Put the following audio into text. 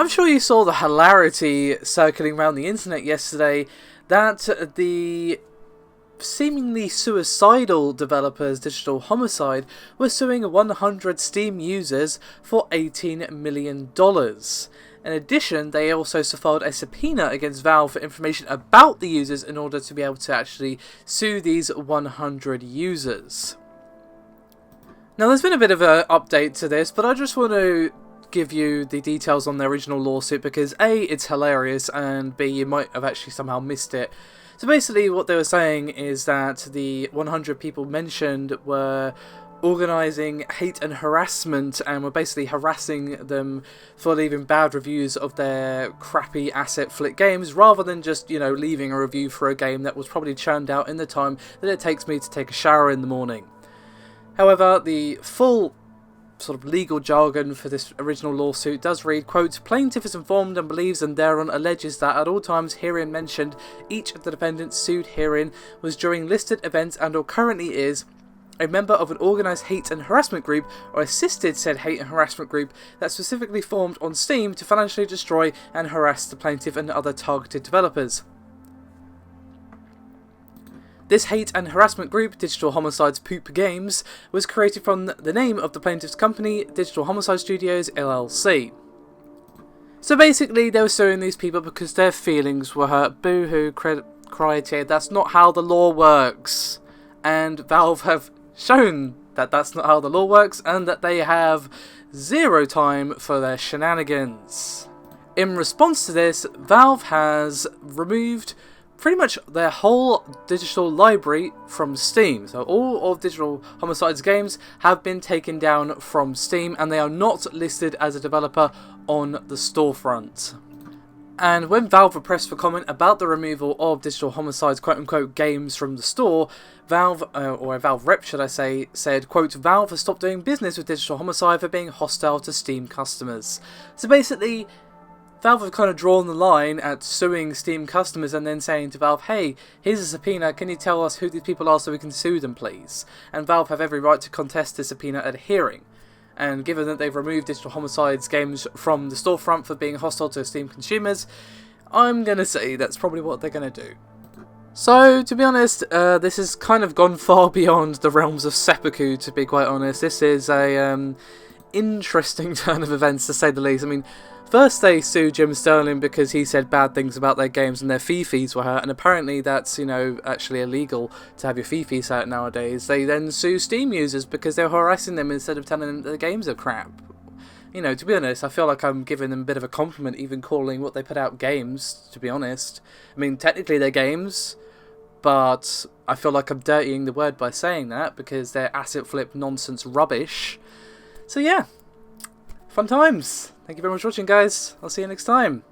I'm sure you saw the hilarity circling around the internet yesterday that the seemingly suicidal developers Digital Homicide were suing 100 Steam users for $18 million. In addition, they also filed a subpoena against Valve for information about the users in order to be able to actually sue these 100 users. Now, there's been a bit of an update to this, but I just want to give you the details on the original lawsuit because A, it's hilarious, and B, you might have actually somehow missed it. So basically what they were saying is that the 100 people mentioned were organising hate and harassment and were basically harassing them for leaving bad reviews of their crappy asset flick games rather than just, you know, leaving a review for a game that was probably churned out in the time that it takes me to take a shower in the morning. However, the full sort of legal jargon for this original lawsuit does read, quote, "Plaintiff is informed and believes and thereon alleges that at all times herein mentioned, each of the defendants sued herein was during listed events and or currently is a member of an organised hate and harassment group or assisted said hate and harassment group that specifically formed on Steam to financially destroy and harass the plaintiff and other targeted developers. This hate and harassment group, Digital Homicide's Poop Games, was created from the name of the plaintiff's company, Digital Homicide Studios LLC. So basically, they were suing these people because their feelings were hurt. Boo-hoo, cried here. That's not how the law works. And Valve have shown that that's not how the law works and that they have zero time for their shenanigans. In response to this, Valve has removed pretty much their whole digital library from Steam. So all of Digital Homicide's games have been taken down from Steam and they are not listed as a developer on the storefront. And when Valve were pressed for comment about the removal of Digital Homicide's quote-unquote games from the store, Valve, or a Valve rep should I say, said, quote, "Valve has stopped doing business with Digital Homicide for being hostile to Steam customers." So basically, Valve have kind of drawn the line at suing Steam customers and then saying to Valve, hey, here's a subpoena, can you tell us who these people are so we can sue them, please? And Valve have every right to contest the subpoena at a hearing. And given that they've removed Digital Homicide's games from the storefront for being hostile to Steam consumers, I'm going to say that's probably what they're going to do. So, to be honest, this has kind of gone far beyond the realms of seppuku, to be quite honest. This is a interesting turn of events, to say the least. I mean, first they sued Jim Sterling because he said bad things about their games and their fee fees were hurt, and apparently that's, you know, actually illegal to have your fee fees hurt nowadays. They then sue Steam users because they're harassing them instead of telling them that the games are crap. You know, to be honest, I feel like I'm giving them a bit of a compliment even calling what they put out games, to be honest. I mean, technically they're games, but I feel like I'm dirtying the word by saying that because they're asset flip nonsense rubbish. So yeah, fun times. Thank you very much for watching, guys. I'll see you next time.